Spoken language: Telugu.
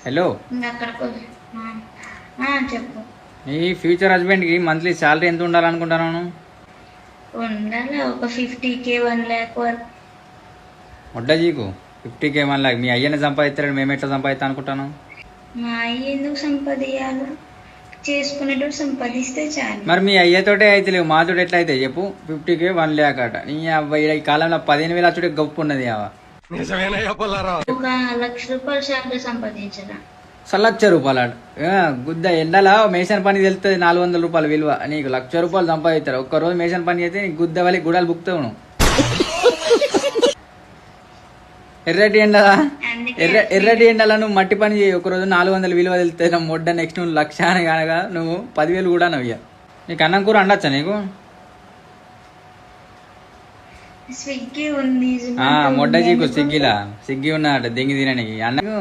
హలో, చెప్పు. నీ ఫ్యూచర్ హస్బెండ్కి మంత్లీ శాలరీ ఎంత ఉండాలనుకుంటున్నాను? ఉండాలి ఒక 50K 1 lakh వరకు. వడ్డజీకు 50K 1 lakh మీ అయ్యనే సంపాదిస్తాడు, మేము ఎట్లా సంపాదిస్తా అనుకుంటాను? మా అయ్య ఎందుకు సంపాదించాలి? చేసుకునేటప్పుడు సంపాదిస్తే చాలు. మరి మీ అయ్యతోటే అయితే లేవు, మాతోటి ఎట్లా అయితే చెప్పు? 50K 1 lakh అట. నీ అబ్బాయి ఈ కాలంలో 15,000 అచ్చుడే గొప్ప ఉన్నది. ఒక 1,00,000 రూపాయలు శాలరీ సంపాదించరా? ₹1,00,000 గుద్ద ఎండలా మేషన్ పని తెలుస్తుంది. 400 రూపాయలు విలువ. నీకు ₹1,00,000 సంపాదిస్తారు. ఒక్కరోజు మేషన్ పని చేస్తే నీకు గుద్ద వలి గుడాలు బుక్తావు నువ్వు. ఎర్రటి ఎండలా నువ్వు మట్టి పని చేయి. ఒకరోజు 400 విలువ తెలుస్తుంది. నా మొడ్డ నెక్స్ట్ నువ్వు 1,00,000 అని కానగా నువ్వు 10,000 కూడా నవ్య. నీకు అన్నం కూర అండొచ్చా నీకు? స్విగ్గీ ఉంది. మొడ్డ చీకు స్విగ్గీలా స్విగ్గీ ఉన్నదట దెంగి తినడానికి. అన్నకు